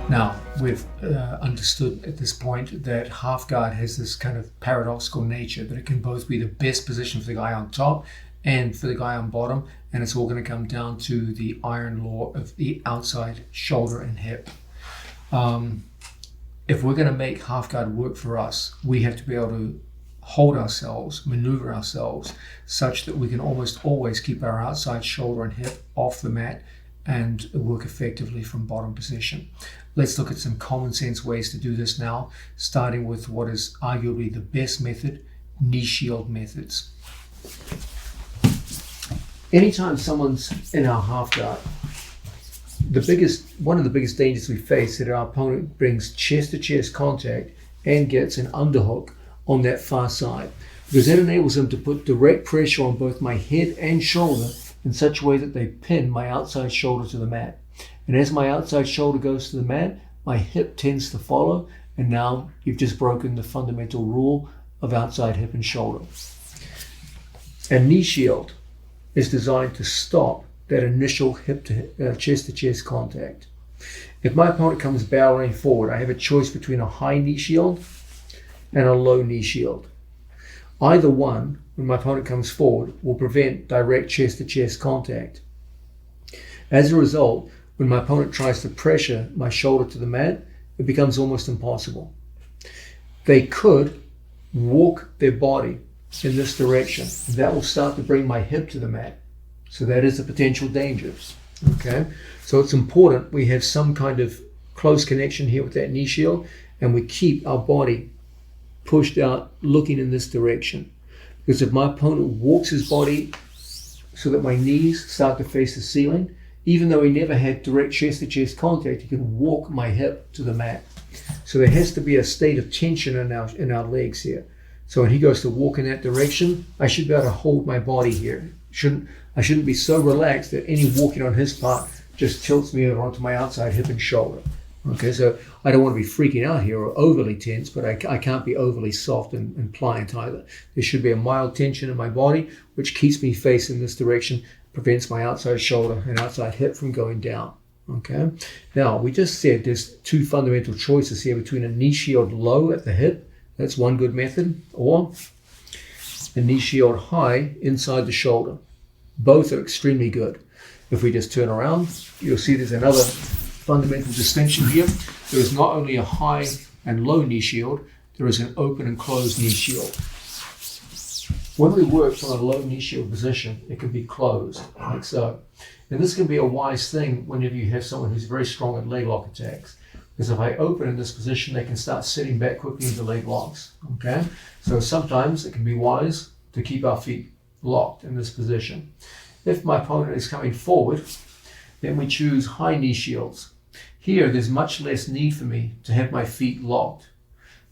Now, we've understood at this point that half guard has this kind of paradoxical nature, that it can both be the best position for the guy on top and for the guy on bottom, and it's all going to come down to the iron law of the outside shoulder and hip. If we're going to make half guard work for us, we have to be able to hold ourselves, maneuver ourselves, such that we can almost always keep our outside shoulder and hip off the mat and work effectively from bottom position. Let's look at some common sense ways to do this now, starting with what is arguably the best method, knee shield methods. Anytime someone's in our half guard, one of the biggest dangers we face is that our opponent brings chest to chest contact and gets an underhook on that far side, because that enables them to put direct pressure on both my head and shoulder in such a way that they pin my outside shoulder to the mat. And as my outside shoulder goes to the mat, my hip tends to follow, and now you've just broken the fundamental rule of outside hip and shoulder. A knee shield is designed to stop that initial chest to chest contact. If my opponent comes barreling forward, I have a choice between a high knee shield and a low knee shield. Either one, when my opponent comes forward, will prevent direct chest to chest contact. As a result, when my opponent tries to pressure my shoulder to the mat, it becomes almost impossible. They could walk their body in this direction. That will start to bring my hip to the mat. So that is a potential danger. Okay, so it's important we have some kind of close connection here with that knee shield, and we keep our body pushed out looking in this direction. Because if my opponent walks his body so that my knees start to face the ceiling, even though he never had direct chest to chest contact, he can walk my hip to the mat. So there has to be a state of tension in our legs here. So when he goes to walk in that direction, I should be able to hold my body here. I shouldn't be so relaxed that any walking on his part just tilts me over onto my outside hip and shoulder. Okay, so I don't want to be freaking out here or overly tense, but I can't be overly soft and pliant either. There should be a mild tension in my body, which keeps me facing this direction, prevents my outside shoulder and outside hip from going down. Okay, now we just said there's two fundamental choices here between a knee shield low at the hip, that's one good method, or a knee shield high inside the shoulder. Both are extremely good. If we just turn around, you'll see there's another fundamental distinction here. There is not only a high and low knee shield, there is an open and closed knee shield. When we work from a low knee shield position, it can be closed, like so. And this can be a wise thing whenever you have someone who's very strong at leg lock attacks. Because if I open in this position, they can start sitting back quickly into leg locks, okay? So sometimes it can be wise to keep our feet locked in this position. If my opponent is coming forward, then we choose high knee shields. Here, there's much less need for me to have my feet locked.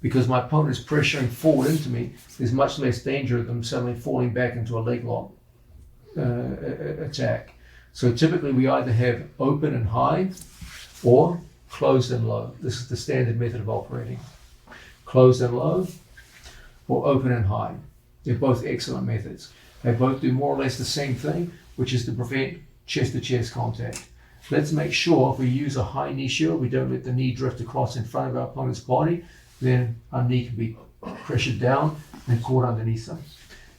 Because my opponent is pressuring forward into me, there's much less danger of them suddenly falling back into a leg lock attack. So typically we either have open and high or closed and low. This is the standard method of operating. Closed and low or open and high. They're both excellent methods. They both do more or less the same thing, which is to prevent chest-to-chest contact. Let's make sure if we use a high knee shield, we don't let the knee drift across in front of our opponent's body, then our knee can be pressured down and caught underneath them.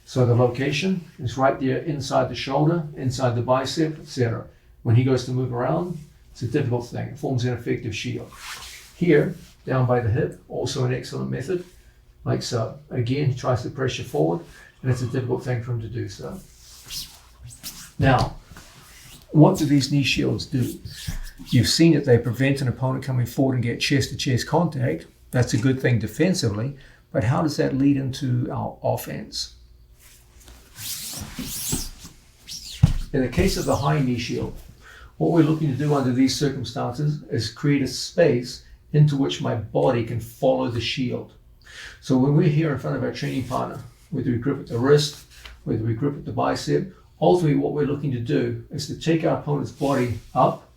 So the location is right there inside the shoulder, inside the bicep, etc. When he goes to move around, it's a difficult thing. It forms an effective shield. Here, down by the hip, also an excellent method, like so. Again, he tries to pressure forward, and it's a difficult thing for him to do so. Now, what do these knee shields do? You've seen that they prevent an opponent coming forward and get chest-to-chest contact. That's a good thing defensively, but how does that lead into our offense? In the case of the high knee shield, what we're looking to do under these circumstances is create a space into which my body can follow the shield. So when we're here in front of our training partner, whether we grip at the wrist, whether we grip at the bicep, ultimately what we're looking to do is to take our opponent's body up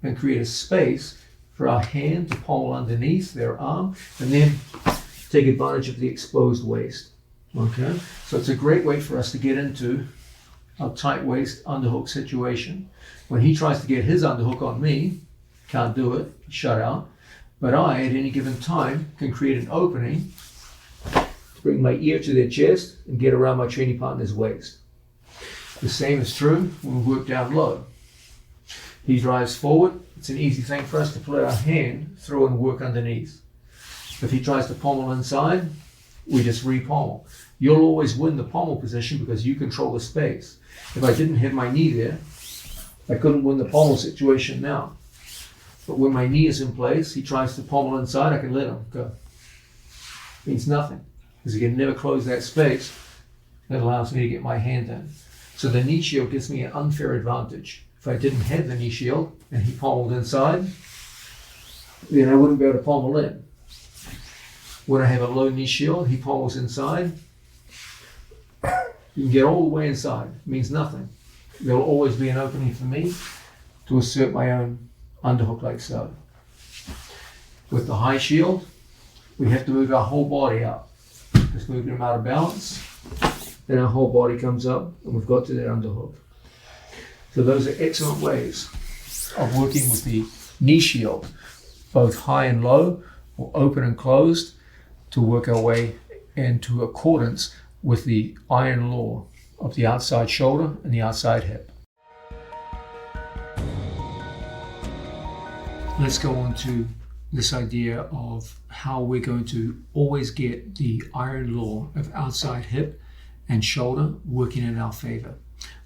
and create a space for our hand to pommel underneath their arm, and then take advantage of the exposed waist. Okay, so it's a great way for us to get into a tight waist underhook situation. When he tries to get his underhook on me, can't do it, shut out. But I, at any given time, can create an opening to bring my ear to their chest and get around my training partner's waist. The same is true when we work down low. He drives forward. It's an easy thing for us to put our hand through and work underneath. If he tries to pommel inside, we just re-pommel. You'll always win the pommel position because you control the space. If I didn't have my knee there, I couldn't win the pommel situation now. But when my knee is in place, he tries to pommel inside, I can let him go. Means nothing, because he can never close that space that allows me to get my hand in. So the knee shield gives me an unfair advantage. If I didn't have the knee shield and he pommeled inside, then I wouldn't be able to pommel in. When I have a low knee shield, he pommels inside. You can get all the way inside. It means nothing. There will always be an opening for me to assert my own underhook like so. With the high shield, we have to move our whole body up. Just moving them out of balance, then our whole body comes up and we've got to that underhook. So those are excellent ways of working with the knee shield, both high and low, or open and closed, to work our way into accordance with the iron law of the outside shoulder and the outside hip. Let's go on to this idea of how we're going to always get the iron law of outside hip and shoulder working in our favor.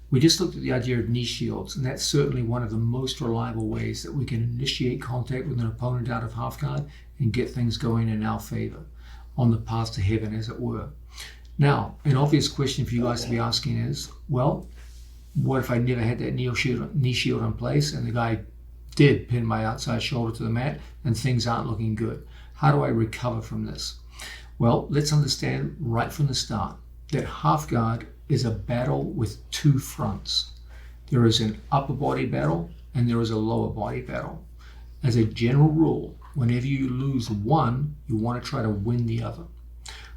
We just looked at the idea of knee shields, and that's certainly one of the most reliable ways that we can initiate contact with an opponent out of half guard and get things going in our favor, on the path to heaven, as it were. Now, an obvious question for you guys to be asking is, well, what if I never had that knee shield in place and the guy did pin my outside shoulder to the mat and things aren't looking good? How do I recover from this? Well, let's understand right from the start that half guard is a battle with two fronts. There is an upper body battle and there is a lower body battle. As a general rule, whenever you lose one, you want to try to win the other.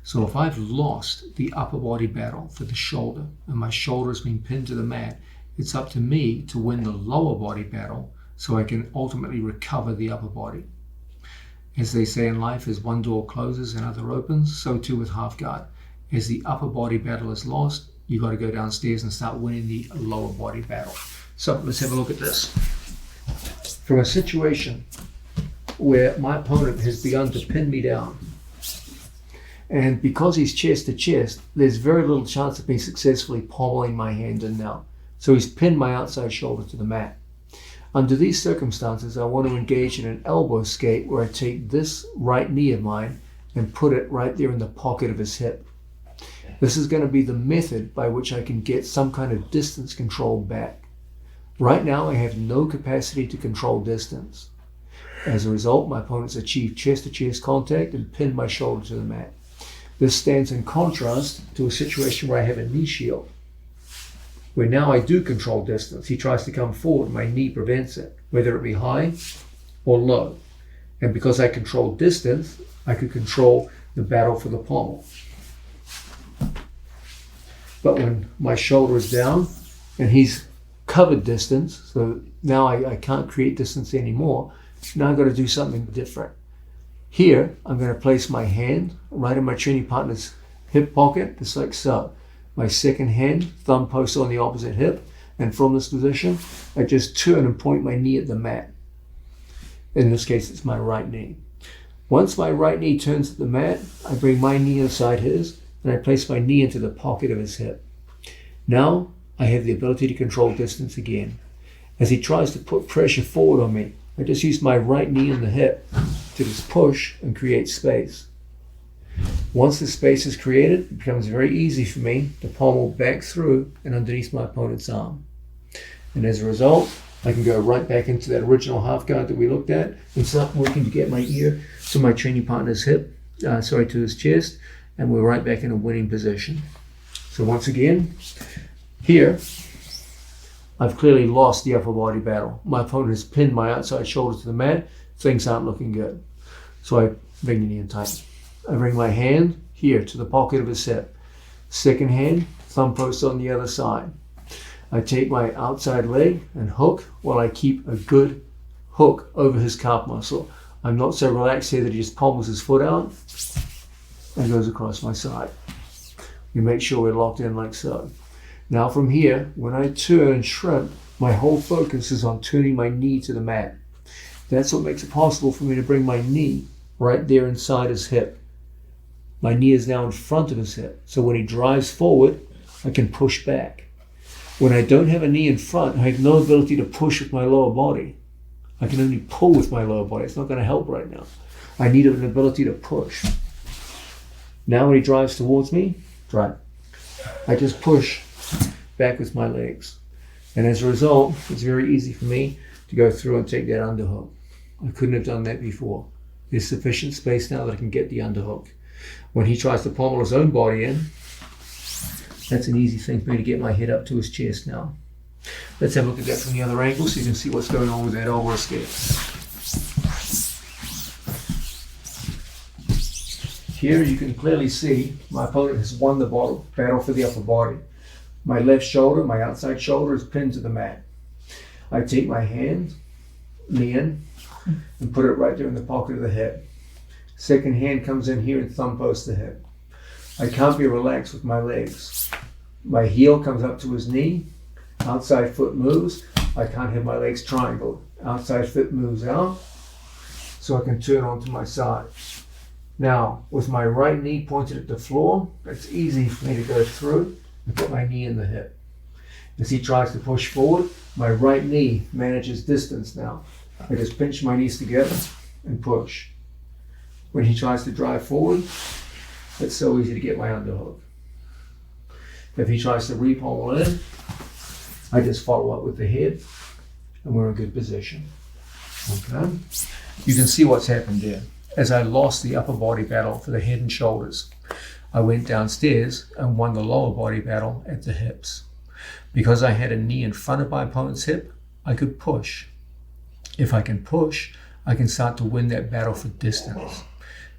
So if I've lost the upper body battle for the shoulder and my shoulder has been pinned to the mat, it's up to me to win the lower body battle so I can ultimately recover the upper body. As they say in life, as one door closes, another opens, so too with half guard. As the upper body battle is lost, you've got to go downstairs and start winning the lower body battle. So let's have a look at this. From a situation where my opponent has begun to pin me down, and because he's chest to chest, there's very little chance of me successfully pommeling my hand in now. So he's pinned my outside shoulder to the mat. Under these circumstances, I want to engage in an elbow skate where I take this right knee of mine and put it right there in the pocket of his hip. This is going to be the method by which I can get some kind of distance control back. Right now, I have no capacity to control distance. As a result, my opponent's achieved chest-to-chest contact and pinned my shoulder to the mat. This stands in contrast to a situation where I have a knee shield, where now I do control distance. He tries to come forward, my knee prevents it, whether it be high or low. And because I control distance, I could control the battle for the pommel. But when my shoulder is down and he's covered distance, so now I can't create distance anymore, now I've got to do something different. Here, I'm going to place my hand right in my training partner's hip pocket, just like so. My second hand, thumb post on the opposite hip, and from this position, I just turn and point my knee at the mat. In this case, it's my right knee. Once my right knee turns at the mat, I bring my knee inside his, and I place my knee into the pocket of his hip. Now, I have the ability to control distance again. As he tries to put pressure forward on me, I just use my right knee in the hip to just push and create space. Once the space is created, it becomes very easy for me to pommel back through and underneath my opponent's arm. And as a result, I can go right back into that original half guard that we looked at and start working to get my ear to my training partner's hip, to his chest, and we're right back in a winning position. So once again, here, I've clearly lost the upper body battle. My opponent has pinned my outside shoulder to the mat. Things aren't looking good. So I bring the knee in tight. I bring my hand here to the pocket of his hip. Second hand, thumb post on the other side. I take my outside leg and hook while I keep a good hook over his calf muscle. I'm not so relaxed here that he just pommels his foot out and goes across my side. We make sure we're locked in like so. Now from here, when I turn and shrimp, my whole focus is on turning my knee to the mat. That's what makes it possible for me to bring my knee right there inside his hip. My knee is now in front of his hip. So when he drives forward, I can push back. When I don't have a knee in front, I have no ability to push with my lower body. I can only pull with my lower body. It's not going to help right now. I need an ability to push. Now when he drives towards me, right, I just push back with my legs. And as a result, it's very easy for me to go through and take that underhook. I couldn't have done that before. There's sufficient space now that I can get the underhook. When he tries to pommel his own body in, that's an easy thing for me to get my head up to his chest now. Let's have a look at that from the other angle so you can see what's going on with that elbow escape. Here you can clearly see my opponent has won the battle for the upper body. My left shoulder, my outside shoulder, is pinned to the mat. I take my hand, knee in, and put it right there in the pocket of the hip. Second hand comes in here and thumb posts the hip. I can't be relaxed with my legs. My heel comes up to his knee. Outside foot moves. I can't have my legs triangled. Outside foot moves out, so I can turn onto my side. Now, with my right knee pointed at the floor, it's easy for me to go through and put my knee in the hip. As he tries to push forward, my right knee manages distance now. I just pinch my knees together and push. When he tries to drive forward, it's so easy to get my underhook. If he tries to re-pommel in, I just follow up with the head and we're in good position. Okay. You can see what's happened there. As I lost the upper body battle for the head and shoulders, I went downstairs and won the lower body battle at the hips. Because I had a knee in front of my opponent's hip, I could push. If I can push, I can start to win that battle for distance.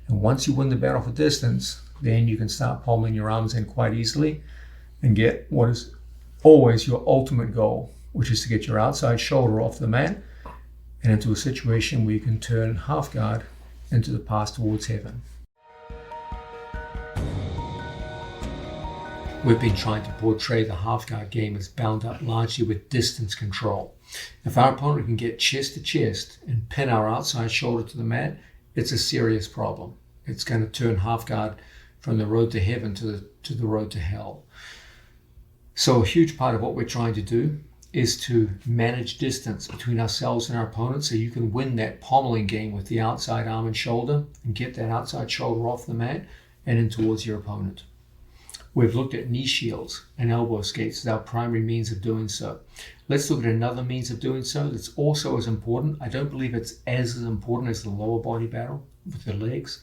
And once you win the battle for distance, then you can start pommeling your arms in quite easily and get what is always your ultimate goal, which is to get your outside shoulder off the mat and into a situation where you can turn half guard into the path towards heaven. We've been trying to portray the half guard game as bound up largely with distance control. If our opponent can get chest to chest and pin our outside shoulder to the mat, it's a serious problem. It's going to turn half guard from the road to heaven to the road to hell. So a huge part of what we're trying to do is to manage distance between ourselves and our opponent so you can win that pommeling game with the outside arm and shoulder and get that outside shoulder off the mat and in towards your opponent. We've looked at knee shields and elbow escapes as our primary means of doing so. Let's look at another means of doing so that's also as important. I don't believe it's as important as the lower body battle with the legs,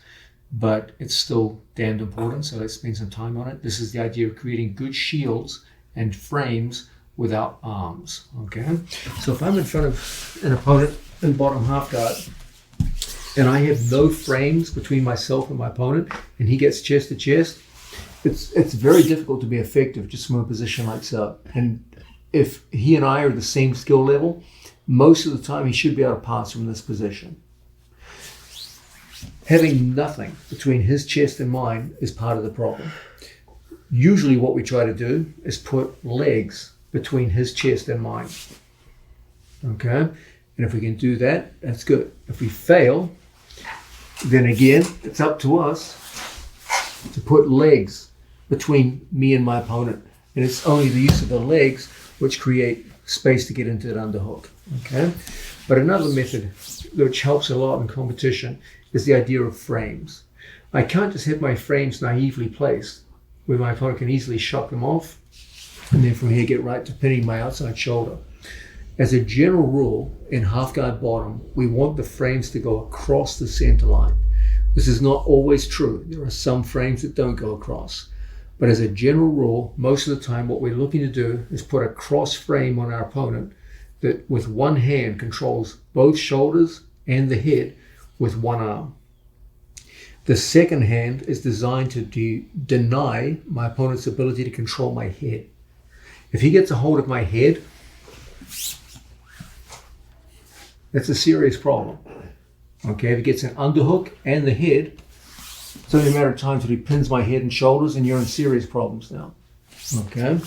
but it's still damned important, so let's spend some time on it. This is the idea of creating good shields and frames without arms, okay? So if I'm in front of an opponent in bottom half guard, and I have no frames between myself and my opponent, and he gets chest to chest, it's very difficult to be effective just from a position like so. And if he and I are the same skill level, most of the time he should be able to pass from this position. Having nothing between his chest and mine is part of the problem. Usually what we try to do is put legs between his chest and mine. Okay? And if we can do that, that's good. If we fail, then again, it's up to us to put legs between me and my opponent. And it's only the use of the legs which create space to get into that underhook. Okay? But another method which helps a lot in competition is the idea of frames. I can't just have my frames naively placed where my opponent can easily shock them off and then from here get right to pinning my outside shoulder. As a general rule, in half guard bottom, we want the frames to go across the center line. This is not always true. There are some frames that don't go across. But as a general rule, most of the time what we're looking to do is put a cross frame on our opponent that with one hand controls both shoulders and the head with one arm. The second hand is designed to deny my opponent's ability to control my head. If he gets a hold of my head, that's a serious problem. Okay, if he gets an underhook and the head, it's only a matter of time till he pins my head and shoulders and you're in serious problems now. Okay,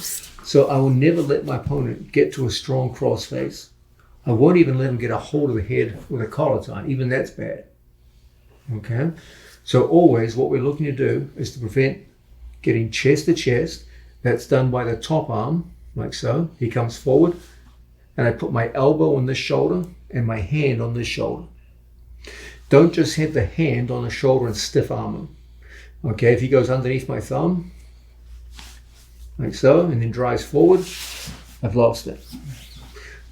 so I will never let my opponent get to a strong cross face. I won't even let him get a hold of the head with a collar tie. Even that's bad. Okay, so always what we're looking to do is to prevent getting chest to chest. That's done by the top arm, like so. He comes forward, and I put my elbow on this shoulder and my hand on this shoulder. Don't just have the hand on the shoulder and stiff arm him. Okay, if he goes underneath my thumb, like so, and then drives forward, I've lost it.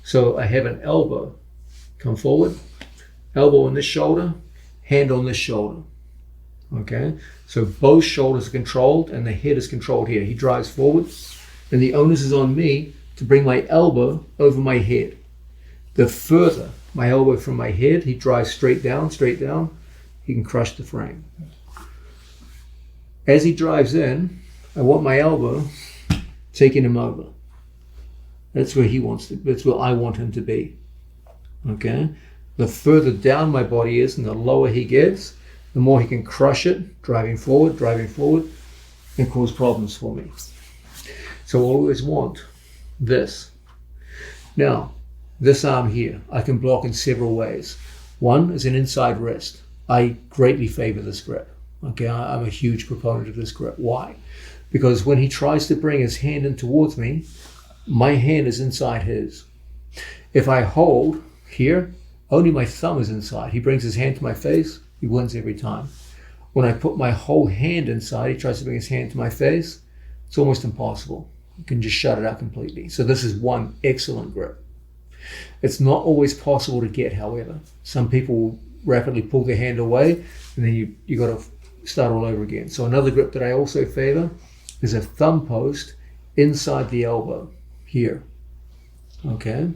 So I have an elbow, come forward, elbow on this shoulder, hand on this shoulder. Okay, so both shoulders are controlled and the head is controlled here. He drives forward and the onus is on me to bring my elbow over my head. The further my elbow from my head, he drives straight down, he can crush the frame. As he drives in, I want my elbow taking him over. That's where he wants to, that's where I want him to be. Okay? The further down my body is and the lower he gets, the more he can crush it, driving forward, and cause problems for me. So I always want this. Now, this arm here, I can block in several ways. One is an inside wrist. I greatly favor this grip. Okay, I'm a huge proponent of this grip. Why? Because when he tries to bring his hand in towards me, my hand is inside his. If I hold here, only my thumb is inside. He brings his hand to my face, he wins every time. When I put my whole hand inside, he tries to bring his hand to my face, it's almost impossible. You can just shut it out completely. So this is one excellent grip. It's not always possible to get, however. Some people will rapidly pull their hand away and then you got to start all over again. So another grip that I also favor is a thumb post inside the elbow here. Okay.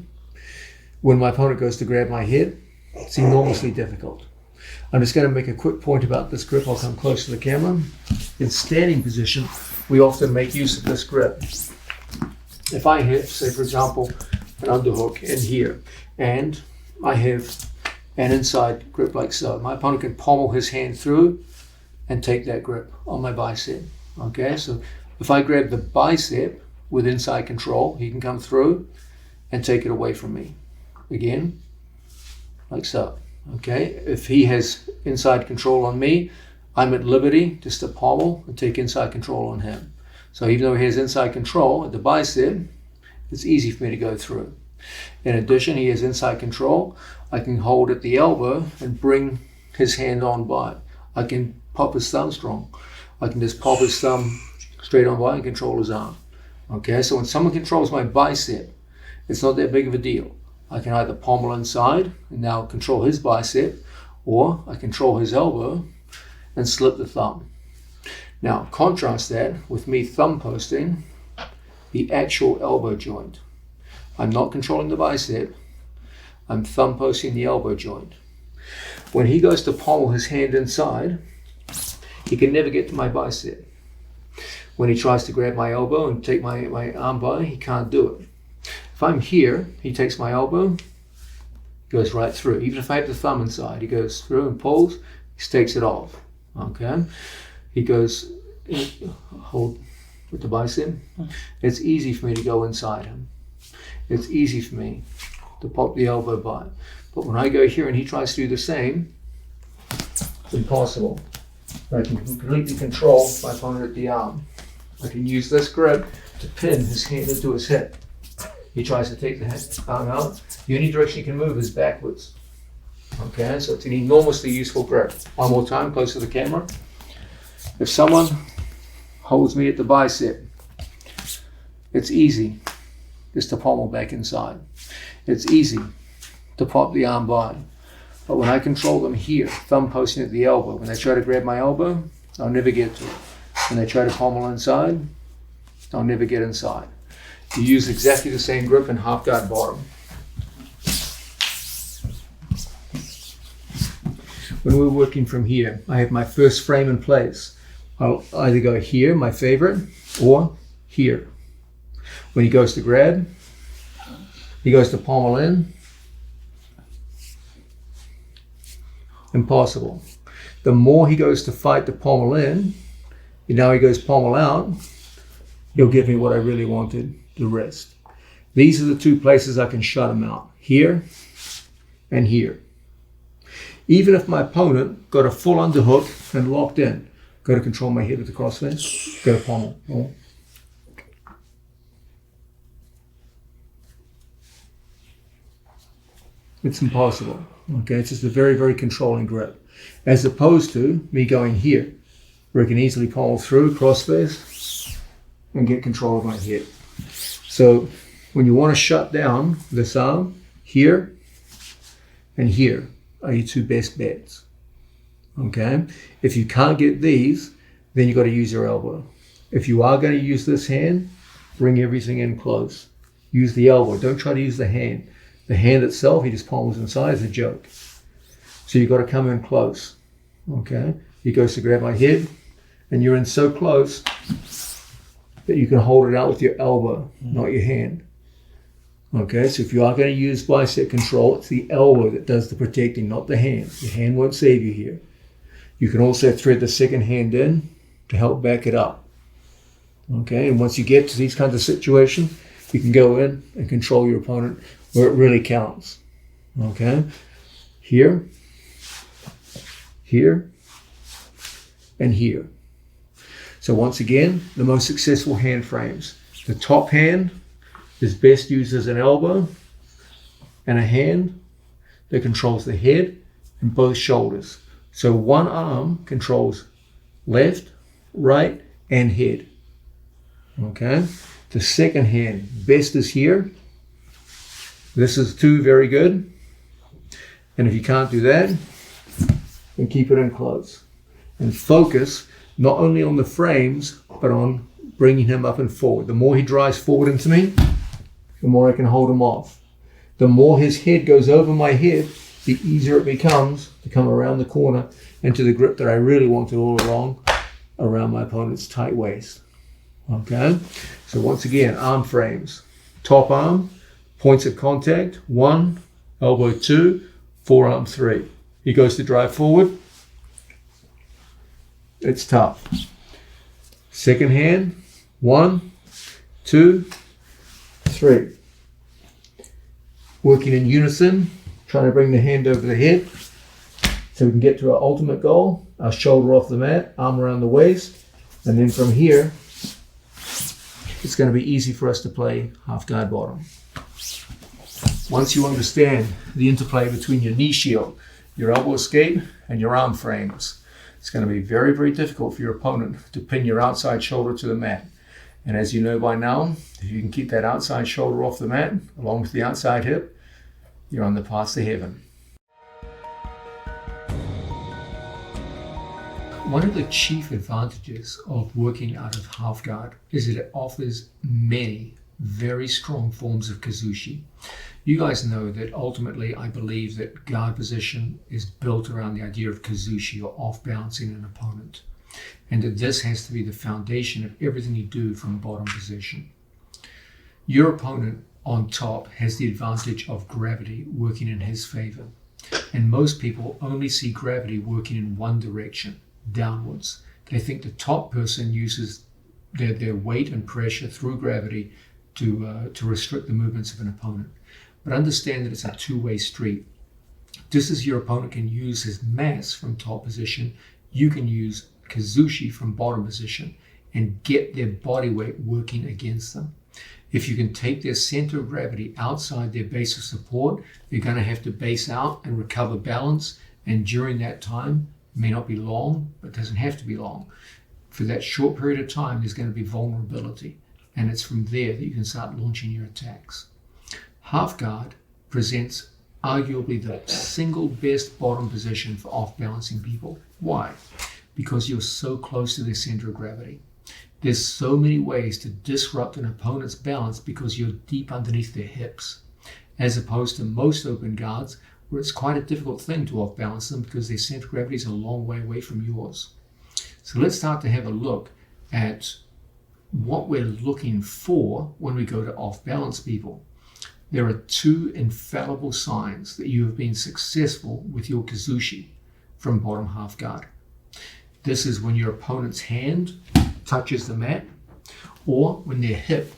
When my opponent goes to grab my head, it's enormously difficult. I'm just going to make a quick point about this grip. I'll come close to the camera. In standing position, we often make use of this grip. If I have, say for example, an underhook in here, and I have an inside grip like so, my opponent can pommel his hand through and take that grip on my bicep. Okay, so if I grab the bicep with inside control, he can come through and take it away from me. Again, like so. Okay, if he has inside control on me, I'm at liberty just to pommel and take inside control on him. So even though he has inside control at the bicep, it's easy for me to go through. In addition, he has inside control. I can hold at the elbow and bring his hand on by. I can pop his thumb strong. I can just pop his thumb straight on by and control his arm. Okay, so when someone controls my bicep, it's not that big of a deal. I can either pommel inside and now control his bicep, or I control his elbow and slip the thumb. Now, contrast that with me thumb posting the actual elbow joint. I'm not controlling the bicep, I'm thumb posting the elbow joint. When he goes to pommel his hand inside, he can never get to my bicep. When he tries to grab my elbow and take my arm by, he can't do it. If I'm here, he takes my elbow, goes right through. Even if I have the thumb inside, he goes through and pulls, he takes it off. Okay? He goes, hold with the bicep. It's easy for me to go inside him. It's easy for me to pop the elbow by. But when I go here and he tries to do the same, it's impossible. I can completely control my opponent at the arm. I can use this grip to pin his hand into his hip. He tries to take the arm out. The only direction he can move is backwards. Okay, so it's an enormously useful grip. One more time, close to the camera. If someone holds me at the bicep, it's easy just to pommel back inside. It's easy to pop the arm by. But when I control them here, thumb posting at the elbow, when they try to grab my elbow, I'll never get to it. When they try to pommel inside, I'll never get inside. You use exactly the same grip in half guard bottom. When we're working from here, I have my first frame in place. I'll either go here, my favorite, or here. When he goes to grab, he goes to pommel in, Impossible. The more he goes to fight the pommel in, and now he goes pommel out, he'll give me what I really wanted, the wrist. These are the two places I can shut him out, here and here. Even if my opponent got a full underhook and locked in, got to control my head with the crossface, go to pommel. Oh. It's impossible. Okay, it's just a very, very controlling grip. As opposed to me going here, where I can easily pommel through, crossface, and get control of my head. So when you want to shut down this arm, here and here are your two best bets. Okay? If you can't get these, then you've got to use your elbow. If you are going to use this hand, bring everything in close. Use the elbow. Don't try to use the hand. The hand itself, he just palms inside, is a joke. So you've got to come in close. Okay? He goes to grab my head, and you're in so close that you can hold it out with your elbow, not your hand. Okay, so if you are going to use bicep control, it's the elbow that does the protecting, not the hand. Your hand won't save you here. You can also thread the second hand in to help back it up. Okay, and once you get to these kinds of situations, you can go in and control your opponent where it really counts. Okay, here, here, and here. So once again, the most successful hand frames. The top hand is best used as an elbow and a hand that controls the head and both shoulders. So one arm controls left, right, and head. Okay. The second hand, best is here. This is two, very good. And if you can't do that, then keep it in close. And focus not only on the frames, but on bringing him up and forward. The more he drives forward into me, the more I can hold him off. The more his head goes over my head, the easier it becomes to come around the corner into the grip that I really wanted all along, around my opponent's tight waist. Okay? So once again, arm frames. Top arm, points of contact, 1, elbow 2, forearm 3. He goes to drive forward. It's tough. Second hand, 1, 2, 3. Working in unison, trying to bring the hand over the head so we can get to our ultimate goal, our shoulder off the mat, arm around the waist, and then from here, it's going to be easy for us to play half guard bottom. Once you understand the interplay between your knee shield, your elbow escape, and your arm frames, it's going to be very, very difficult for your opponent to pin your outside shoulder to the mat. And as you know by now, if you can keep that outside shoulder off the mat, along with the outside hip, you're on the path to heaven. One of the chief advantages of working out of half guard is that it offers many very strong forms of kazushi. You guys know that ultimately I believe that guard position is built around the idea of kazushi, or off-balancing an opponent. And that this has to be the foundation of everything you do from bottom position. Your opponent on top has the advantage of gravity working in his favor. And most people only see gravity working in one direction, downwards. They think the top person uses their weight and pressure through gravity to restrict the movements of an opponent. But understand that it's a two-way street. Just as your opponent can use his mass from top position, you can use kazushi from bottom position and get their body weight working against them. If you can take their center of gravity outside their base of support, they're going to have to base out and recover balance. And during that time, it may not be long, but it doesn't have to be long. For that short period of time, there's going to be vulnerability. And it's from there that you can start launching your attacks. Half guard presents arguably the single best bottom position for off-balancing people. Why? Because you're so close to their center of gravity. There's so many ways to disrupt an opponent's balance because you're deep underneath their hips, as opposed to most open guards where it's quite a difficult thing to off-balance them because their center of gravity is a long way away from yours. So let's start to have a look at what we're looking for when we go to off-balance people. There are two infallible signs that you have been successful with your kazushi. from bottom half guard. This is when your opponent's hand touches the mat or when their hip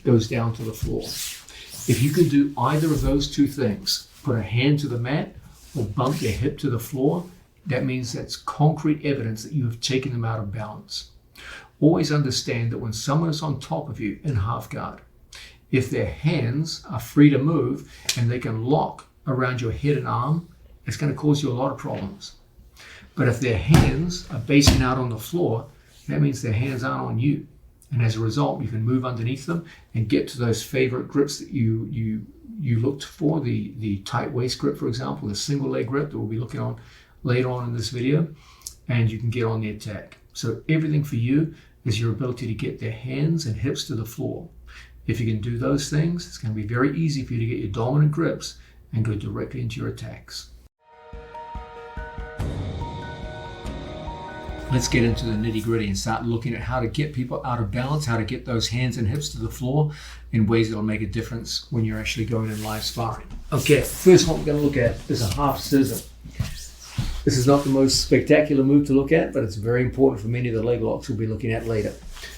goes down to the floor. If you can do either of those two things, put a hand to the mat or bump their hip to the floor, that means that's concrete evidence that you have taken them out of balance. Always understand that when someone is on top of you in half guard, if their hands are free to move and they can lock around your head and arm, it's going to cause you a lot of problems. But if their hands are basing out on the floor, that means their hands aren't on you. And as a result, you can move underneath them and get to those favorite grips that you looked for, the tight waist grip, for example, the single leg grip that we'll be looking on later on in this video, and you can get on the attack. So everything for you is your ability to get their hands and hips to the floor. If you can do those things, it's going to be very easy for you to get your dominant grips and go directly into your attacks. Let's get into the nitty-gritty and start looking at how to get people out of balance, how to get those hands and hips to the floor in ways that will make a difference when you're actually going in live sparring. Okay, first one we're going to look at is a half scissor. This is not the most spectacular move to look at, but it's very important for many of the leg locks we'll be looking at later.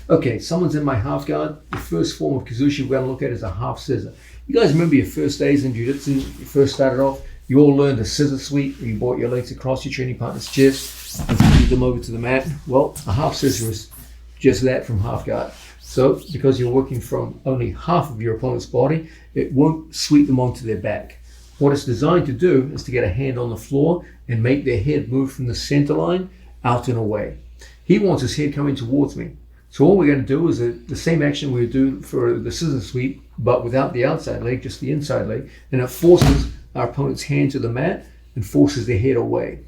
Okay, someone's in my half guard. The first form of Kazushi we're going to look at is a half scissor. You guys remember your first days in Jiu-Jitsu, you first started off, you all learned a scissor sweep where you brought your legs across your training partner's chest and feed them over to the mat. Well, a half scissor is just that from half guard. So because you're working from only half of your opponent's body, it won't sweep them onto their back. What it's designed to do is to get a hand on the floor and make their head move from the center line out and away. He wants his head coming towards me. So all we're going to do is the same action we would do for the scissor sweep, but without the outside leg, just the inside leg. And it forces our opponent's hand to the mat and forces their head away.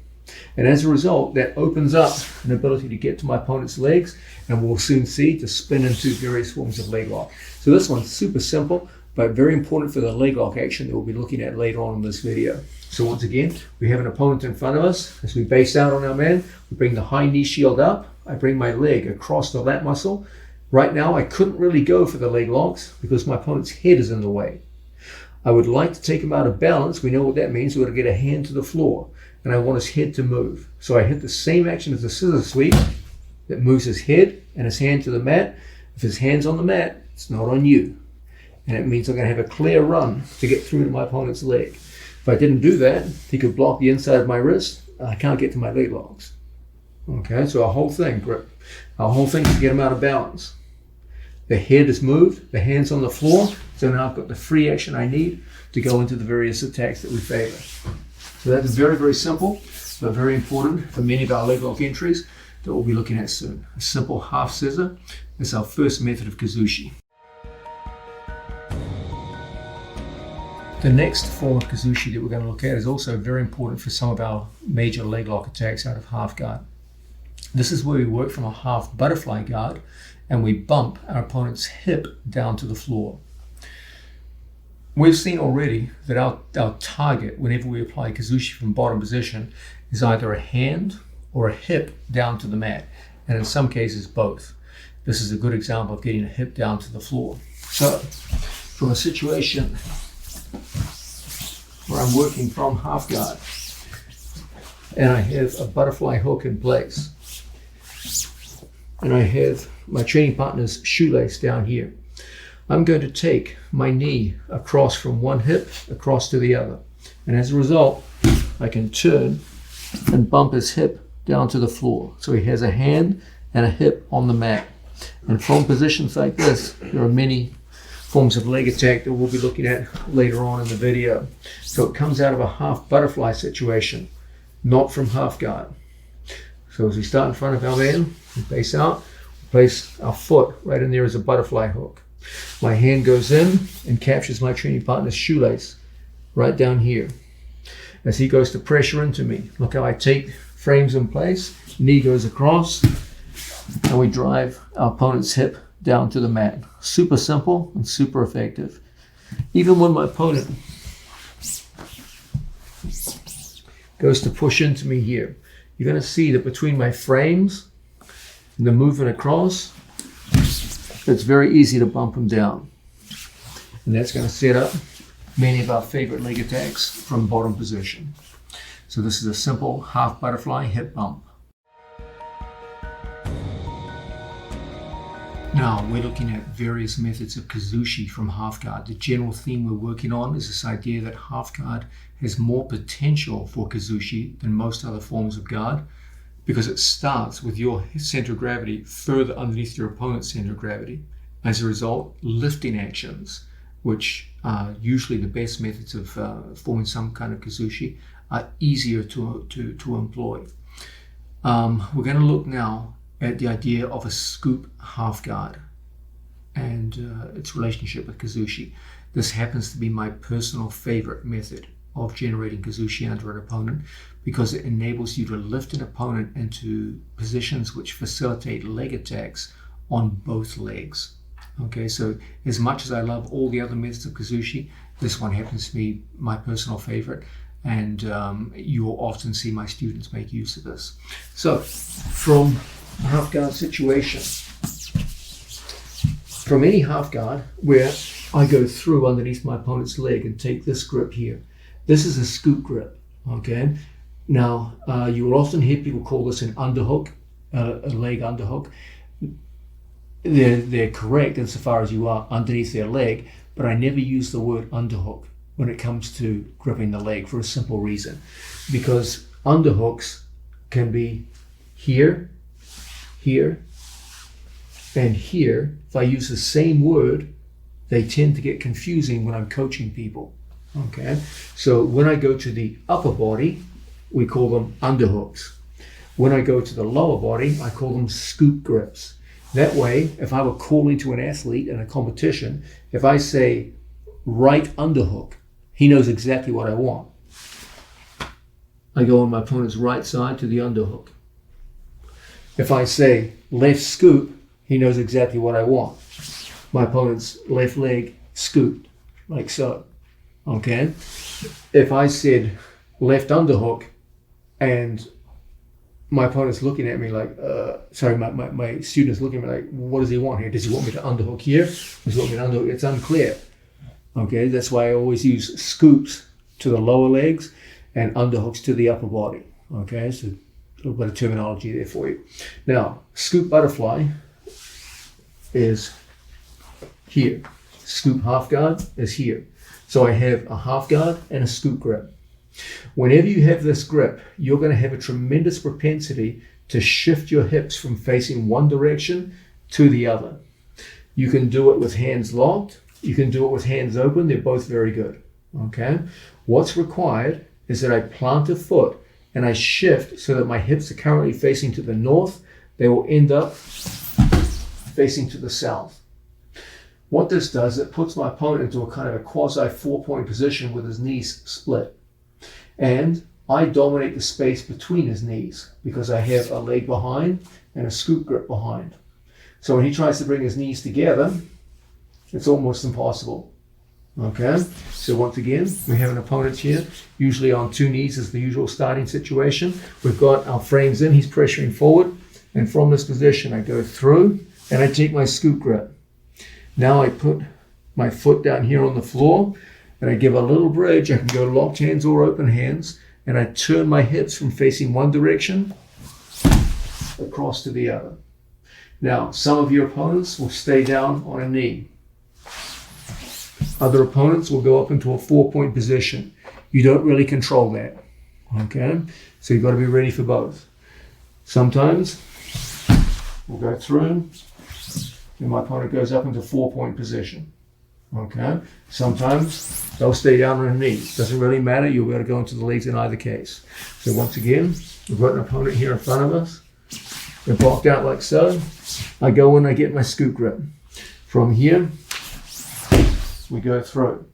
And as a result, that opens up an ability to get to my opponent's legs, and we'll soon see to spin into various forms of leg lock. So this one's super simple, but very important for the leg lock action that we'll be looking at later on in this video. So once again, we have an opponent in front of us. As we base out on our man, we bring the high knee shield up. I bring my leg across the lat muscle. Right now, I couldn't really go for the leg locks because my opponent's head is in the way. I would like to take him out of balance. We know what that means. We're going to get a hand to the floor, and I want his head to move. So I hit the same action as the scissor sweep that moves his head and his hand to the mat. If his hand's on the mat, it's not on you. And it means I'm going to have a clear run to get through to my opponent's leg. If I didn't do that, he could block the inside of my wrist, and I can't get to my leg locks. Okay, so our whole thing is to get him out of balance. The head is moved, the hand's on the floor, so now I've got the free action I need to go into the various attacks that we favor. So that's very, very simple, but very important for many of our leg lock entries that we'll be looking at soon. A simple half scissor is our first method of Kazushi. The next form of Kazushi that we're going to look at is also very important for some of our major leg lock attacks out of half guard. This is where we work from a half butterfly guard and we bump our opponent's hip down to the floor. We've seen already that our target, whenever we apply Kazushi from bottom position, is either a hand or a hip down to the mat, and in some cases both. This is a good example of getting a hip down to the floor. So, from a situation where I'm working from half guard and I have a butterfly hook in place, and I have my training partner's shoelace down here, I'm going to take my knee across from one hip across to the other. And as a result, I can turn and bump his hip down to the floor. So he has a hand and a hip on the mat. And from positions like this, there are many forms of leg attack that we'll be looking at later on in the video. So it comes out of a half butterfly situation, not from half guard. So as we start in front of our man, we base out, we place our foot right in there as a butterfly hook. My hand goes in and captures my training partner's shoelace right down here. As he goes to pressure into me, look how I take frames in place, knee goes across, and we drive our opponent's hip down to the mat. Super simple and super effective. Even when my opponent goes to push into me here, you're going to see that between my frames and the movement across, it's very easy to bump him down. And that's going to set up many of our favorite leg attacks from bottom position. So this is a simple half butterfly hip bump. Now we're looking at various methods of Kazushi from half guard. The general theme we're working on is this idea that half guard has more potential for Kazushi than most other forms of guard, because it starts with your center of gravity further underneath your opponent's center of gravity. As a result, lifting actions, which are usually the best methods of forming some kind of Kazushi, are easier to employ. We're going to look now at the idea of a scoop half guard and its relationship with Kazushi. This happens to be my personal favorite method of generating Kazushi under an opponent, because it enables you to lift an opponent into positions which facilitate leg attacks on both legs. Okay, so as much as I love all the other methods of Kazushi, this one happens to be my personal favorite, and you will often see my students make use of this. So, from a half guard situation, from any half guard where I go through underneath my opponent's leg and take this grip here, this is a scoop grip. Okay, now you will often hear people call this an underhook, a leg underhook. They're correct insofar as you are underneath their leg, but I never use the word underhook when it comes to gripping the leg, for a simple reason. Because underhooks can be here, here, and here. If I use the same word, they tend to get confusing when I'm coaching people. Okay, so when I go to the upper body, we call them underhooks. When I go to the lower body, I call them scoop grips. That way, if I were calling to an athlete in a competition, if I say right underhook, he knows exactly what I want. I go on my opponent's right side to the underhook. If I say left scoop, he knows exactly what I want. My opponent's left leg scooped, like so. Okay? If I said left underhook and my opponent's looking at me like, my student's looking at me like, what does he want here? Does he want me to underhook here? Does he want me to underhook? It's unclear. Okay, that's why I always use scoops to the lower legs and underhooks to the upper body. Okay, so a little bit of terminology there for you. Now, scoop butterfly is here. Scoop half guard is here. So I have a half guard and a scoop grip. Whenever you have this grip, you're going to have a tremendous propensity to shift your hips from facing one direction to the other. You can do it with hands locked. You can do it with hands open. They're both very good. Okay? What's required is that I plant a foot and I shift so that my hips are currently facing to the north. They will end up facing to the south. What this does, it puts my opponent into a kind of a quasi 4-point position with his knees split. And I dominate the space between his knees because I have a leg behind and a scoop grip behind. So when he tries to bring his knees together, it's almost impossible. Okay, so once again, we have an opponent here, usually on 2 knees is the usual starting situation. We've got our frames in, he's pressuring forward, and from this position I go through and I take my scoop grip. Now I put my foot down here on the floor and I give a little bridge. I can go locked hands or open hands, and I turn my hips from facing one direction across to the other. Now, some of your opponents will stay down on a knee. Other opponents will go up into a 4-point position. You don't really control that. Okay? So you've got to be ready for both. Sometimes we'll go through and my opponent goes up into 4-point position. Okay? Sometimes they'll stay down on a knee. Doesn't really matter. You'll be able to go into the legs in either case. So once again, we've got an opponent here in front of us. They're blocked out like so. I go in, I get my scoop grip. From here, we go through.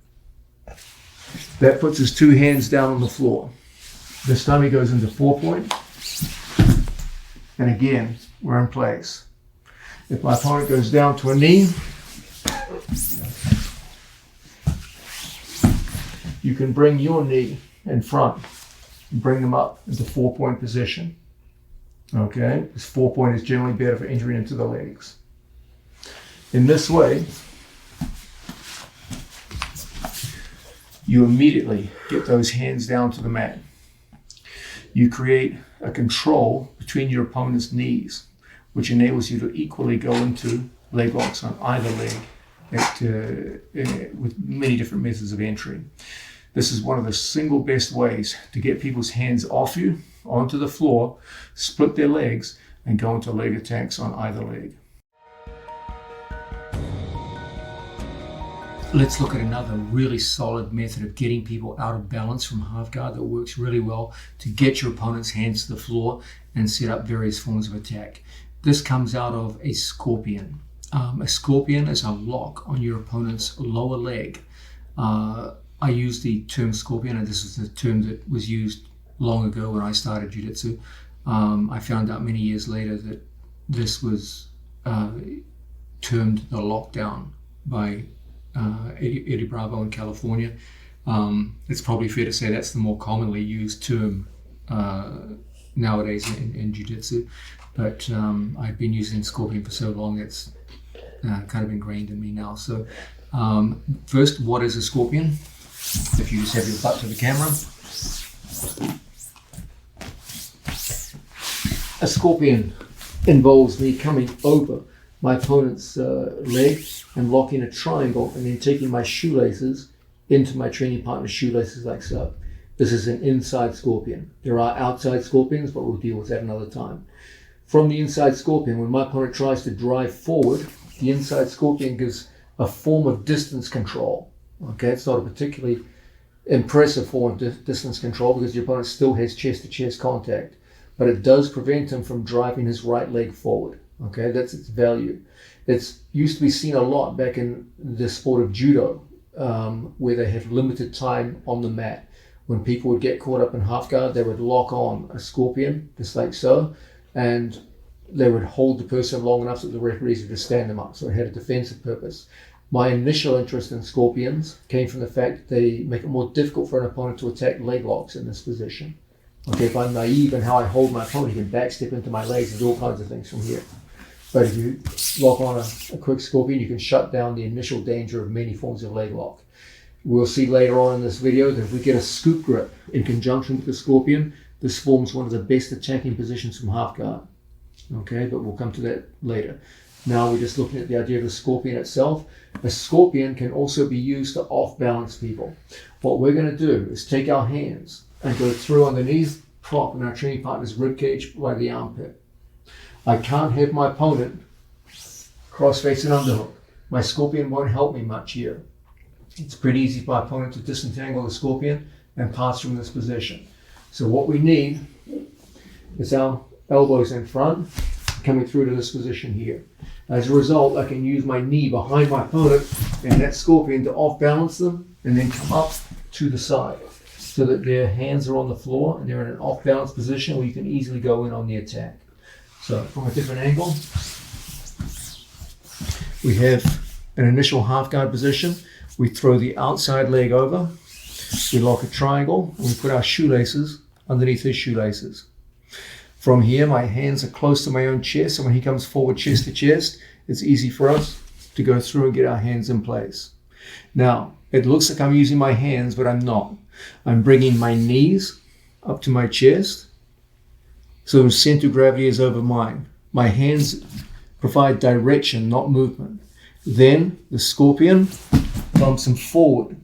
That puts his 2 hands down on the floor. This time he goes into 4-point. And again, we're in place. If my opponent goes down to a knee, you can bring your knee in front and bring them up into 4-point position. Okay, this 4-point is generally better for injury into the legs. In this way, you immediately get those hands down to the mat. You create a control between your opponent's knees, which enables you to equally go into leg locks on either leg with many different methods of entry. This is one of the single best ways to get people's hands off you, onto the floor, split their legs, and go into leg attacks on either leg. Let's look at another really solid method of getting people out of balance from half guard that works really well to get your opponent's hands to the floor and set up various forms of attack. This comes out of a scorpion. A scorpion is a lock on your opponent's lower leg. I use the term scorpion, and this is the term that was used long ago when I started jiu-jitsu. I found out many years later that this was termed the lockdown by Eddie Bravo in California. It's probably fair to say that's the more commonly used term nowadays in jiu-jitsu, but I've been using scorpion for so long it's kind of ingrained in me now. So first, what is a scorpion? If you just have your butt to the camera. A scorpion involves me coming over my opponent's leg and locking a triangle and then taking my shoelaces into my training partner's shoelaces like so. This is an inside scorpion. There are outside scorpions, but we'll deal with that another time. From the inside scorpion, when my opponent tries to drive forward, the inside scorpion gives a form of distance control. Okay, it's not a particularly impressive form of distance control because your opponent still has chest-to-chest contact, but it does prevent him from driving his right leg forward. Okay, that's its value. It's used to be seen a lot back in the sport of judo, where they have limited time on the mat. When people would get caught up in half guard, they would lock on a scorpion, just like so, and they would hold the person long enough that the referees would just stand them up. So it had a defensive purpose. My initial interest in scorpions came from the fact that they make it more difficult for an opponent to attack leg locks in this position. Okay, if I'm naive in how I hold my opponent, he can backstep into my legs and do all kinds of things from here. But if you lock on a quick scorpion, you can shut down the initial danger of many forms of leg lock. We'll see later on in this video that if we get a scoop grip in conjunction with the scorpion, this forms one of the best attacking positions from half guard. Okay, but we'll come to that later. Now we're just looking at the idea of the scorpion itself. A scorpion can also be used to off-balance people. What we're going to do is take our hands and go through underneath, prop in our training partner's ribcage by the armpit. I can't have my opponent cross-face and underhook. My scorpion won't help me much here. It's pretty easy for my opponent to disentangle the scorpion and pass from this position. So what we need is our elbows in front, coming through to this position here. As a result, I can use my knee behind my opponent and that scorpion to off-balance them and then come up to the side so that their hands are on the floor and they're in an off-balance position where you can easily go in on the attack. So from a different angle, we have an initial half guard position. We throw the outside leg over, we lock a triangle, and we put our shoelaces underneath his shoelaces. From here, my hands are close to my own chest, so when he comes forward chest to chest, it's easy for us to go through and get our hands in place. Now, it looks like I'm using my hands, but I'm not. I'm bringing my knees up to my chest, so the center of gravity is over mine. My hands provide direction, not movement. Then the scorpion bumps him forward,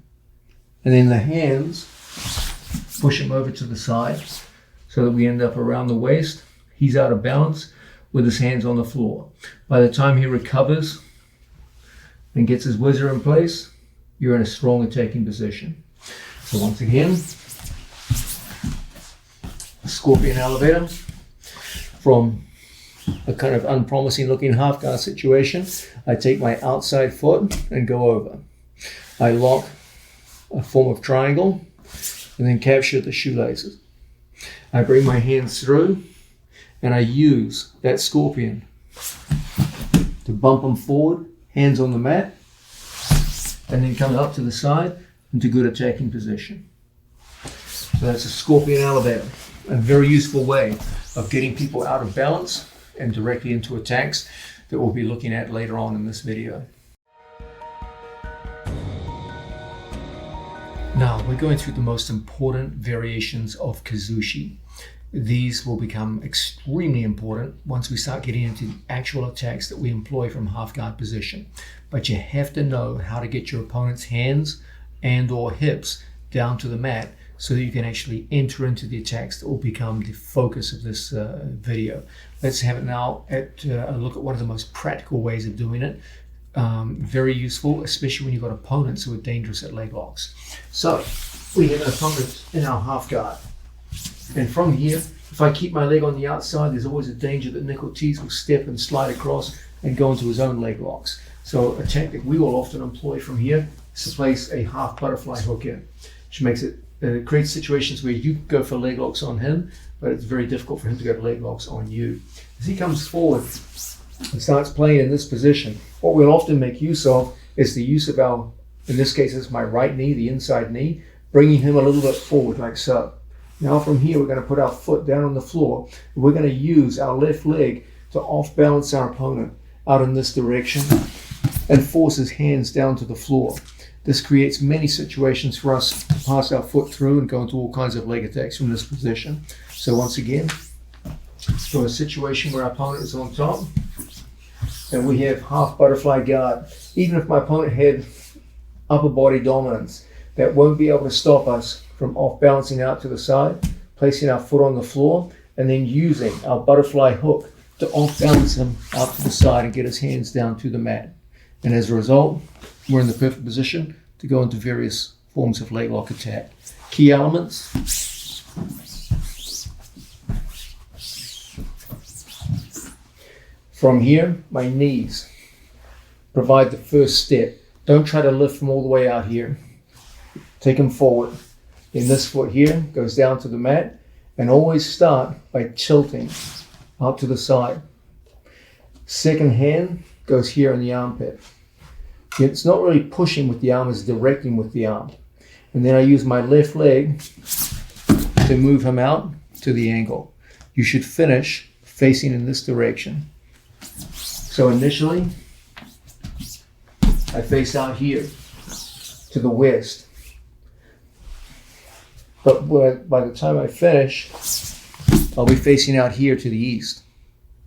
and then the hands push him over to the side so that we end up around the waist. He's out of balance with his hands on the floor. By the time he recovers and gets his whizzer in place, you're in a strong attacking position. So once again, a scorpion elevator from a kind of unpromising looking half guard situation. I take my outside foot and go over. I lock a form of triangle and then capture the shoelaces. I bring my hands through and I use that scorpion to bump them forward, hands on the mat, and then come up to the side into good attacking position. So that's a scorpion elevator, a very useful way of getting people out of balance and directly into attacks that we'll be looking at later on in this video. Now we're going through the most important variations of Kazushi. these will become extremely important once we start getting into actual attacks that we employ from half guard position. But you have to know how to get your opponent's hands and or hips down to the mat so that you can actually enter into the attacks that will become the focus of this video. Let's have it now at a look at one of the most practical ways of doing it. Very useful, especially when you've got opponents who are dangerous at leg locks. So we have an opponent in our half guard. And from here, if I keep my leg on the outside, there's always a danger that Nick Ortiz will step and slide across and go into his own leg locks. So a tactic we will often employ from here is to place a half butterfly hook in, which makes it creates situations where you go for leg locks on him, but it's very difficult for him to go to leg locks on you. As he comes forward and starts playing in this position, what we'll often make use of is the use of our, in this case it's my right knee, the inside knee, bringing him a little bit forward like so. Now from here we're going to put our foot down on the floor, and we're going to use our left leg to off balance our opponent out in this direction and force his hands down to the floor. This creates many situations for us to pass our foot through and go into all kinds of leg attacks from this position. So once again, from a situation where our opponent is on top and we have half butterfly guard, even if my opponent had upper body dominance, that won't be able to stop us from off balancing out to the side, placing our foot on the floor, and then using our butterfly hook to off balance him out to the side and get his hands down to the mat. And as a result, we're in the perfect position to go into various forms of leg lock attack. Key elements. From here, my knees provide the first step. Don't try to lift them all the way out here. Take them forward. Then this foot here goes down to the mat, and always start by tilting out to the side. Second hand goes here in the armpit. It's not really pushing with the arm, it's directing with the arm. And then I use my left leg to move him out to the angle. You should finish facing in this direction. So initially, I face out here to the west. But by the time I finish, I'll be facing out here to the east.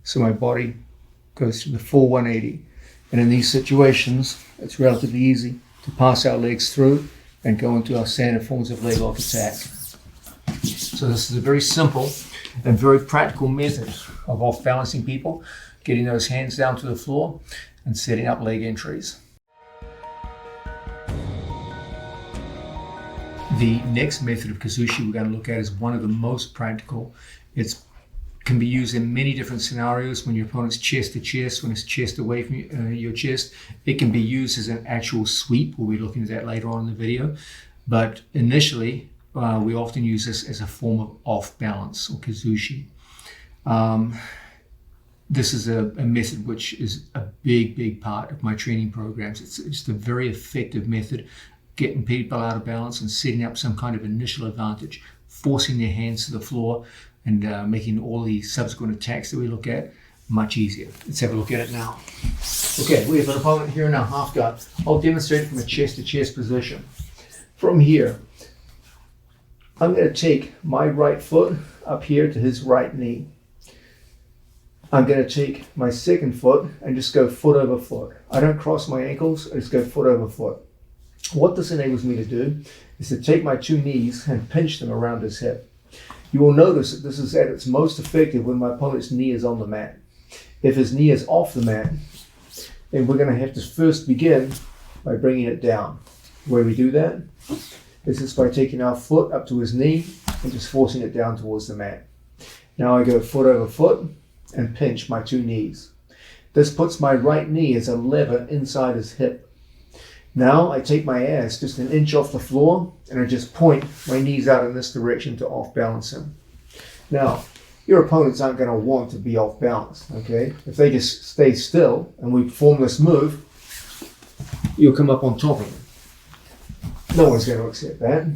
So my body goes to the full 180. And in these situations, it's relatively easy to pass our legs through and go into our standard forms of leg lock attack. So this is a very simple and very practical method of off balancing people, getting those hands down to the floor and setting up leg entries. The next method of Kazushi we're going to look at is one of the most practical. It can be used in many different scenarios. When your opponent's chest to chest, when it's chest away from your chest. It can be used as an actual sweep. We'll be looking at that later on in the video. But initially, we often use this as a form of off balance or Kazushi. This is a method which is a big part of my training programs. It's a very effective method, getting people out of balance and setting up some kind of initial advantage, forcing their hands to the floor, and making all the subsequent attacks that we look at much easier. Let's have a look at it now. Okay, we have an opponent here in our half guard. I'll demonstrate it from a chest-to-chest position. From here, I'm going to take my right foot up here to his right knee. I'm going to take my second foot and just go foot over foot. I don't cross my ankles, I just go foot over foot. What this enables me to do is to take my two knees and pinch them around his hip. You will notice that this is at its most effective when my opponent's knee is on the mat. If his knee is off the mat, then we're going to have to first begin by bringing it down. The way we do that is just by taking our foot up to his knee and just forcing it down towards the mat. Now I go foot over foot and pinch my two knees. This puts my right knee as a lever inside his hip. Now I take my ass just an inch off the floor and I just point my knees out in this direction to off balance him. Now, your opponents aren't going to want to be off balance, okay? If they just stay still and we perform this move, you'll come up on top of them. No one's going to accept that.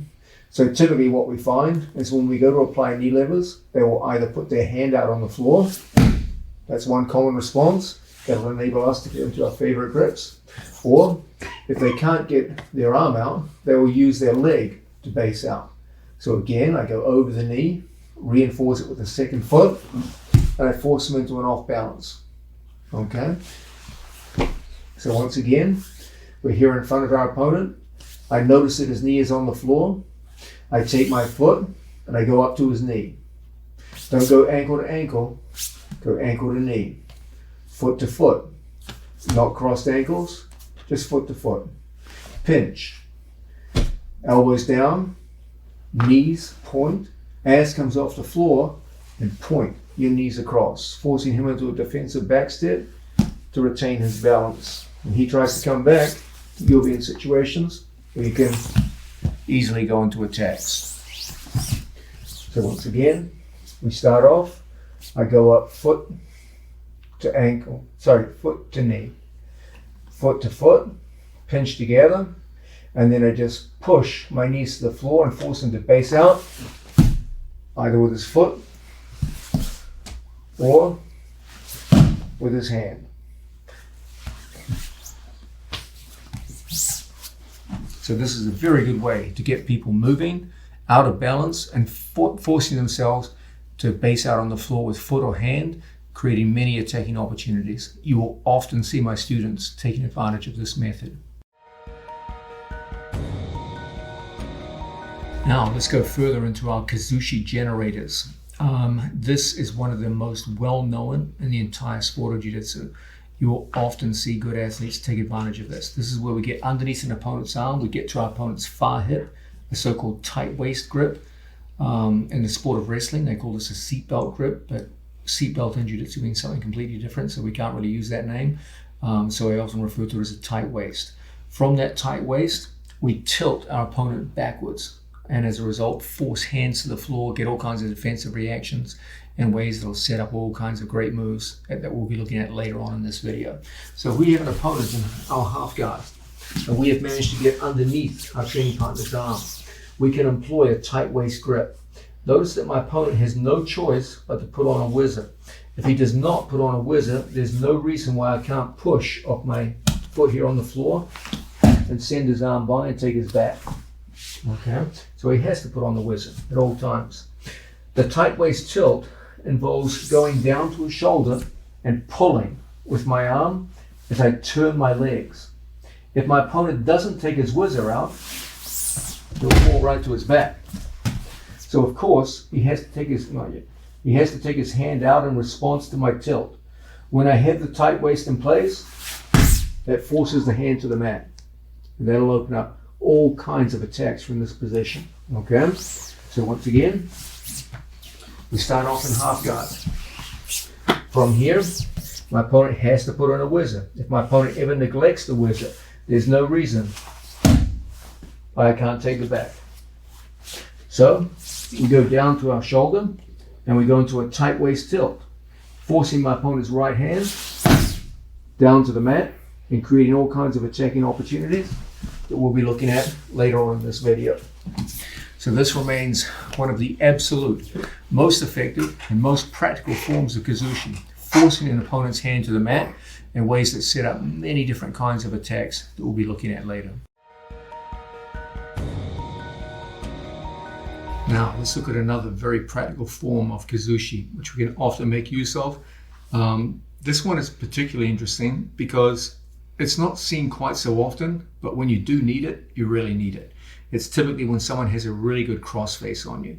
So typically what we find is when we go to apply knee levers, they will either put their hand out on the floor. That's one common response. That'll enable us to get into our favorite grips. Or if they can't get their arm out, they will use their leg to base out. So again, I go over the knee, reinforce it with the second foot, and I force him into an off balance. Okay? So once again, we're here in front of our opponent. I notice that his knee is on the floor. I take my foot and I go up to his knee. Don't go ankle to ankle, go ankle to knee. Foot to foot, not crossed ankles, just foot to foot. Pinch, elbows down, knees point, ass comes off the floor, and point your knees across, forcing him into a defensive back step to retain his balance. When he tries to come back, you'll be in situations where you can easily go into attacks. So once again, we start off, I go up foot to ankle, foot to knee, foot to foot, pinch together, and then I just push my knees to the floor and force him to base out, either with his foot or with his hand. So this is a very good way to get people moving, out of balance, and forcing themselves to base out on the floor with foot or hand, creating many attacking opportunities. You will often see my students taking advantage of this method. Now let's go further into our Kazushi generators. This is one of the most well-known in the entire sport of Jiu-Jitsu. You will often see good athletes take advantage of this. This is where we get underneath an opponent's arm, we get to our opponent's far hip, a so-called tight waist grip. In the sport of wrestling, they call this a seatbelt grip, but seatbelt in Jiu-Jitsu means something completely different, so we can't really use that name. So I often refer to it as a tight waist. From that tight waist, we tilt our opponent backwards, and as a result, force hands to the floor, get all kinds of defensive reactions in ways that will set up all kinds of great moves that we'll be looking at later on in this video. So we have an opponent in our half guard, and we have managed to get underneath our training partner's arm. We can employ a tight waist grip. Notice that my opponent has no choice but to put on a whizzer. If he does not put on a whizzer, there's no reason why I can't push off my foot here on the floor and send his arm by and take his back. Okay, so he has to put on the whizzer at all times. The tight waist tilt involves going down to his shoulder and pulling with my arm as I turn my legs. If my opponent doesn't take his whizzer out, he'll fall right to his back. So of course, he has to take his hand out in response to my tilt. When I have the tight waist in place, that forces the hand to the mat. And that'll open up all kinds of attacks from this position. Okay? So once again, we start off in half guard. From here, my opponent has to put on a whizzer. If my opponent ever neglects the whizzer, there's no reason why I can't take the back. So we go down to our shoulder and we go into a tight waist tilt, forcing my opponent's right hand down to the mat and creating all kinds of attacking opportunities that we'll be looking at later on in this video. So this remains one of the absolute most effective and most practical forms of Kazushi, forcing an opponent's hand to the mat in ways that set up many different kinds of attacks that we'll be looking at later. Now let's look at another very practical form of Kazushi, which we can often make use of. This one is particularly interesting because it's not seen quite so often, but when you do need it, you really need it. It's typically when someone has a really good crossface on you.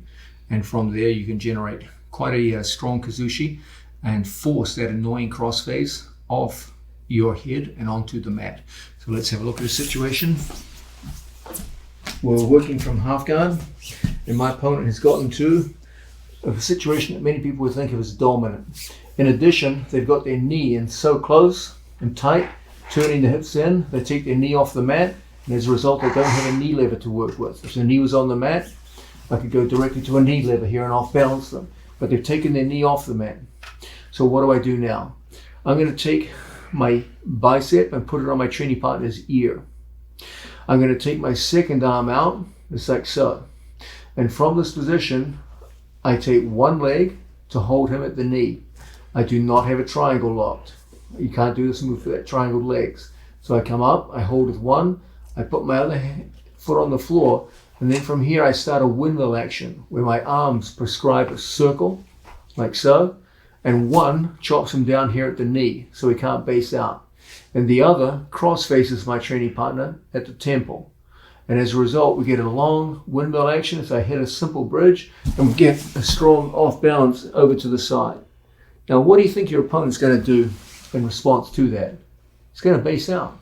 And from there, you can generate quite a strong Kazushi and force that annoying crossface off your head and onto the mat. So let's have a look at a situation. We're working from half guard, and my opponent has gotten to a situation that many people would think of as dominant. In addition, they've got their knee in so close and tight, turning the hips in, they take their knee off the mat, and as a result, they don't have a knee lever to work with. If the knee was on the mat, I could go directly to a knee lever here and off balance them. But they've taken their knee off the mat. So what do I do now? I'm going to take my bicep and put it on my training partner's ear. I'm going to take my second arm out, just like so. And from this position, I take one leg to hold him at the knee. I do not have a triangle locked. You can't do this move with triangled legs. So I come up, I hold with one, I put my other foot on the floor, And then from here, I start a windmill action where my arms prescribe a circle, like so, and one chops him down here at the knee so he can't base out. And the other cross faces my training partner at the temple. And as a result, we get a long windmill action as I hit a simple bridge and we get a strong off balance over to the side. Now, what do you think your opponent's going to do in response to that? He's going to base out.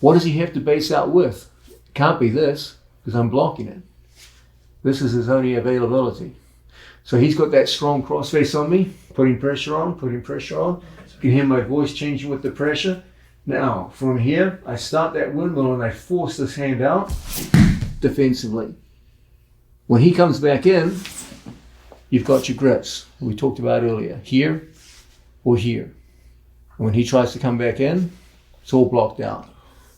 What does he have to base out with? It can't be this, because I'm blocking it. This is his only availability. So he's got that strong crossface on me, putting pressure on. So you can hear my voice changing with the pressure. Now, from here, I start that windmill and I force this hand out defensively. When he comes back in, you've got your grips we talked about earlier, here or here. And when he tries to come back in, it's all blocked out.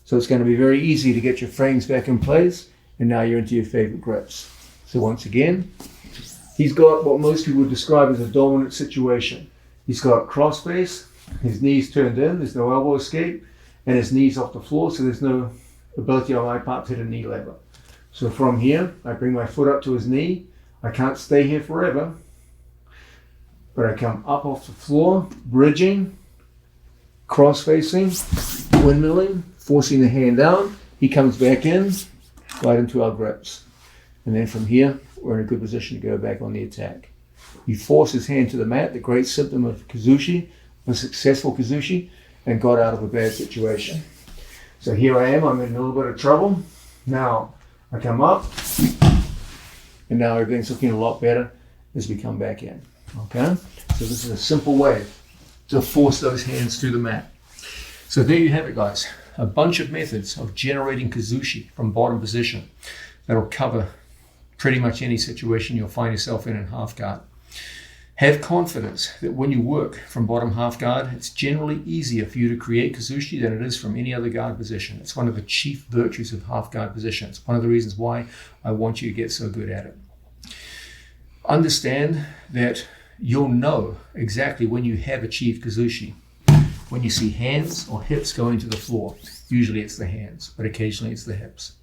So it's going to be very easy to get your frames back in place, and now you're into your favorite grips. So once again, he's got what most people would describe as a dominant situation. He's got crossface, his knees turned in, there's no elbow escape, and his knees off the floor, so there's no ability on my part to hit a knee lever. So from here, I bring my foot up to his knee. I can't stay here forever, but I come up off the floor, bridging, cross-facing, windmilling, forcing the hand down. He comes back in, right into our grips. And then from here, we're in a good position to go back on the attack. He forced his hand to the mat, the great symptom of Kazushi, a successful Kazushi, and got out of a bad situation. So here I am, I'm in a little bit of trouble. Now, I come up, and now everything's looking a lot better as we come back in, okay? So this is a simple way to force those hands to the mat. So there you have it, guys. A bunch of methods of generating Kazushi from bottom position that'll cover pretty much any situation you'll find yourself in half guard. Have confidence that when you work from bottom half guard, it's generally easier for you to create Kazushi than it is from any other guard position. It's one of the chief virtues of half guard position. It's one of the reasons why I want you to get so good at it. Understand that you'll know exactly when you have achieved Kazushi. When you see hands or hips going to the floor, usually it's the hands, but occasionally it's the hips.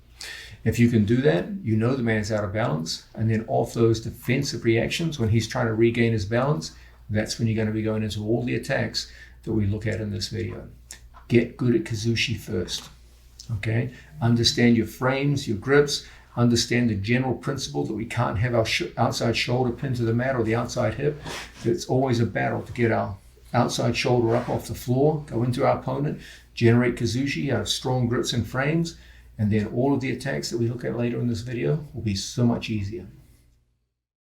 If you can do that, you know the man's out of balance, and then off those defensive reactions, when he's trying to regain his balance, that's when you're going to be going into all the attacks that we look at in this video. Get good at Kazushi first, okay? Understand your frames, your grips, understand the general principle that we can't have our outside shoulder pinned to the mat or the outside hip. It's always a battle to get our outside shoulder up off the floor, go into our opponent, generate Kazushi out of strong grips and frames, and then all of the attacks that we look at later in this video will be so much easier.